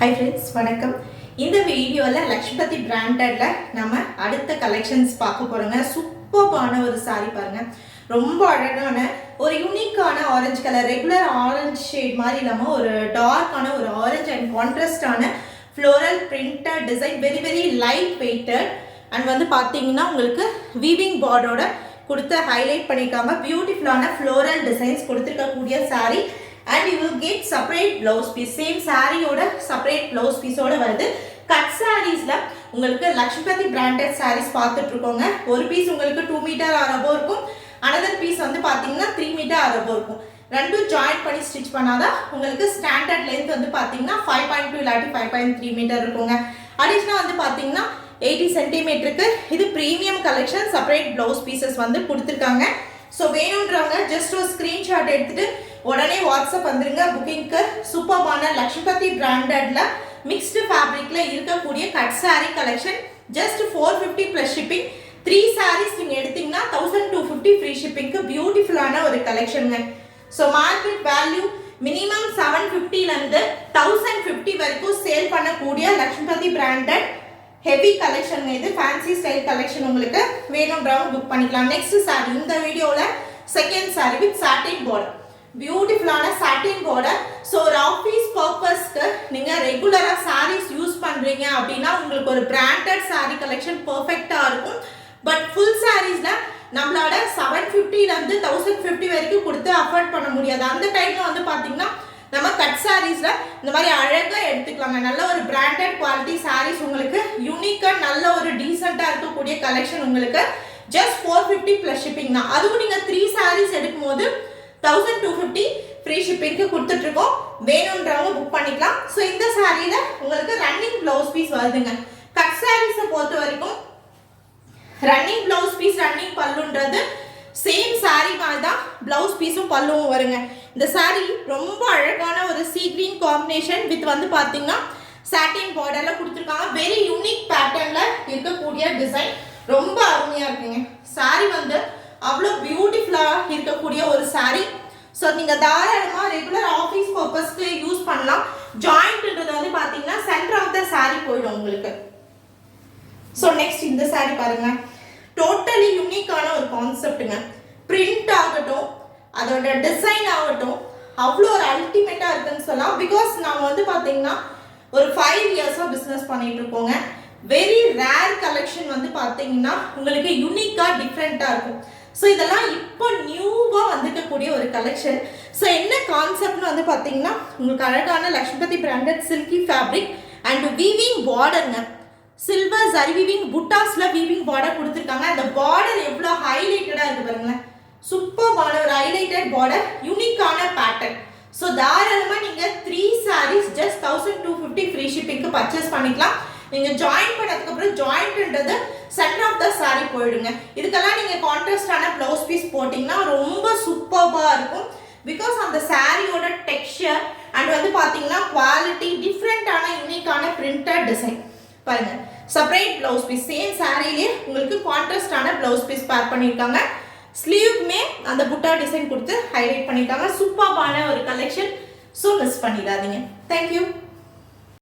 Hi friends, வணக்கம். இந்த வீடியோல லக்ஷ்மிபதி பிராண்டட்ல நம்ம அடுத்த கலெக்ஷன்ஸ் பார்க்க போறோங்க. சூப்பரான ஒரு saree பாருங்க. ரொம்ப அழகான ஒரு யூனிக்கான orange colour, regular orange shade மாதிரி இல்லாம ஒரு டார்க்கான ஒரு ஆரஞ்சு அண்ட் கான்ட்ராஸ்டான floral printed design, very light weighted and வந்து பாத்தீங்கன்னா உங்களுக்கு weaving borderோட கொடுத்து ஹைலைட் பண்ணிருக்காங்க. பியூட்டிஃபுல்லான floral designs கொடுத்திருக்க கூடிய saree. And you will get separate blouse piece. Same saree oda separate blouse piece oda varudhu. Cut sarees la ungalku Lakshmipati branded sarees paathuட்டு இருக்கோங்க. ஒரு பீஸ் உங்களுக்கு 2 மீட்டர் அரபோ இருக்கும். another piece வந்து பாத்தீங்கன்னா 3 மீட்டர் அரபோ இருக்கும். ரெண்டும் ஜாயின் பண்ணி ஸ்டிட்ச் பண்ணாதா உங்களுக்கு ஸ்டாண்டர்ட் லெந்த் வந்து பாத்தீங்கன்னா 5.2 இல்லாட்டி 5.3 மீட்டர் இருக்குங்க. அடிஷனலா வந்து பாத்தீங்கன்னா 80 சென்டிமீட்டருக்கு இது premium collection separate blouse pieces வந்து கொடுத்திருக்காங்க. ஸோ வேணுன்றவங்க ஜஸ்ட் ஒரு ஸ்க்ரீன்ஷாட் எடுத்துட்டு உடனே வாட்ஸ்அப் வந்துருங்க புக்கிங்க்கு. சூப்பர்பான லக்ஷ்மிபதி பிராண்டட்ல மிக்ஸ்டு ஃபேப்ரிக்ல இருக்கக்கூடிய cut saree collection just 450 plus shipping. 3 sarees நீங்கள் எடுத்தீங்கன்னா 1250 ஃப்ரீ ஷிப்பிங்க்கு பியூட்டிஃபுல்லான ஒரு கலெக்ஷனுங்க. ஸோ மார்க்கெட் வேல்யூ மினிமம் 750லேருந்து 1050 வரைக்கும் சேல் பண்ணக்கூடிய லக்ஷ்மிபதி பிராண்டட் ஹெவி கலெக்ஷன். இது ஃபேன்சி ஸ்டைல் கலெக்ஷன். உங்களுக்கு வேணும்ன்றவங்க புக் பண்ணிக்கலாம். நெக்ஸ்ட் சாரி இந்த வீடியோல second saree with satin border, பியூட்டிஃபுல்லான சாட்டின் பார்டர். ஸோ ஒரு ஆஃபீஸ் பர்பஸ்க்கு நீங்க ரெகுலரா சாரீஸ் யூஸ் பண்றீங்க அப்படின்னா உங்களுக்கு ஒரு பிராண்டட் சாரி கலெக்ஷன் பெர்ஃபெக்ட்டா இருக்கும். பட் ஃபுல் சாரீஸ்ல நம்மளோட 750லேருந்து 1050 வரைக்கும் கொடுத்து அஃபோர்ட் பண்ண முடியாது. அந்த டைம்ல வந்து பாத்தீங்கன்னா நம்ம கட் சாரீஸ்ல இந்த மாதிரி அழகா எடுத்துக்கலாங்க. நல்ல ஒரு பிராண்டட் குவாலிட்டி சாரீஸ் உங்களுக்கு யூனிக்கா நல்ல ஒரு டீசெண்டா இருக்கக்கூடிய கலெக்ஷன் உங்களுக்கு ஜஸ்ட் 450 பிளஸ் ஷிப்பிங் தான். அதுவும் நீங்க 3 சாரீஸ் எடுக்கும் போது 1250 ஃப்ரீ ஷிப்பிங்க்கு கொடுத்துட்டு இருக்கோம். வேணும்ன்றவங்க புக் பண்ணிக்கலாம். ஸோ இந்த சாரீல உங்களுக்கு ரன்னிங் பிளவுஸ் பீஸ் வருதுங்க. கட் சாரீஸை பொறுத்த வரைக்கும் ரன்னிங் பிளவுஸ் பீஸ் ரன்னிங் பல்லுன்றது சேம் சாரீ மாதிரி தான் பிளவுஸ் பீஸும் பல்லுவும் வருங்க. இந்த சாரீ ரொம்ப அழகான ஒரு சீ கிரீன் காம்பினேஷன் வித் வந்து பாத்தீங்கன்னா சாட்டின் பார்டர்ல கொடுத்துருக்காங்க. வெரி யூனிக் பேட்டர்ன்ல இருக்கக்கூடிய டிசைன் ரொம்ப அருமையா இருக்குங்க. சாரீ வந்து அவ்வளோ பியூட்டிஃபுல்லா இருக்கக்கூடிய ஒரு சாரீ. ஸோ நீங்க தாராளமா ரெகுலர் ஆஃபீஸ் பர்பஸ்க்கு யூஸ் பண்ணலாம். ஜாயிண்ட்ன்றது வந்து பாத்தீங்கன்னா சென்டர் ஆஃப் த சாரீ போயிடும் உங்களுக்கு. ஸோ நெக்ஸ்ட் இந்த சாரீ பாருங்க. டோட்டலி யூனிக்கான ஒரு கான்செப்டுங்க. பிரிண்ட் ஆகட்டும், அதோட டிசைன் ஆகட்டும், அவ்வளோ ஒரு அல்டிமேட்டா இருக்குன்னு சொல்லலாம். பிகாஸ் நாங்கள் வந்து பார்த்தீங்கன்னா ஒரு 5 இயர்ஸாக பிஸ்னஸ் பண்ணிட்டு இருக்கோங்க. வெரி ரேர் கலெக்ஷன் வந்து பார்த்தீங்கன்னா உங்களுக்கு யூனிக்காக டிஃப்ரெண்ட்டாக இருக்கும். ஸோ இதெல்லாம் இப்போ நியூவாக வந்துக்கக்கூடிய ஒரு கலெக்ஷன். ஸோ என்ன கான்செப்ட்னு வந்து பார்த்தீங்கன்னா உங்களுக்கு அழகான Lakshmipathi branded silky fabric and weaving பார்டருங்க. சில்வர் ஜரி வீவிங் புட்டாஸ்ல வீவிங் பார்டர் கொடுத்துருக்காங்க. அந்த பார்டர் எவ்வளோ ஹைலைட்டடா இருக்கு பாருங்களேன். சூப்பர்பான ஒரு ஹைலைட்டட் பார்டர், யூனிக்கான பேட்டர்ன். ஸோ தாராளமா நீங்க 3 சாரீஸ் ஜஸ்ட் 1250 ஃப்ரீ ஷிப்பிங்க்கு பர்ச்சேஸ் பண்ணிக்கலாம். நீங்க ஜாயின் பண்ணதுக்கு அப்புறம் ஜாயிண்ட்ன்றது சென்டர் ஆஃப் த சாரீ போயிடுங்க. இதுக்கெல்லாம் நீங்க கான்ட்ராஸ்டான ப்ளவுஸ் பீஸ் போட்டிங்கன்னா ரொம்ப சூப்பர்பா இருக்கும். பிகாஸ் அந்த சாரியோட டெக்ஸ்சர் அண்ட் வந்து பாத்தீங்கன்னா குவாலிட்டி டிஃப்ரெண்டான யூனிக்கான பிரிண்டட் டிசைன் பாருங்க. செப்பரேட் ப்ளவுஸ் பீஸ் சேம் சாரியிலே உங்களுக்கு கான்ட்ராஸ்டான ப்ளவுஸ் பீஸ் பேர் பண்ணியிருக்காங்க. ஸ்லீவ்மே அந்த புட்டா டிசைன் கொடுத்து ஹைலைட் பண்ணியிருக்காங்க. சூப்பர்பான ஒரு கலெக்ஷன். ஸோ மிஸ் பண்ணிடாதீங்க. தேங்க்யூ.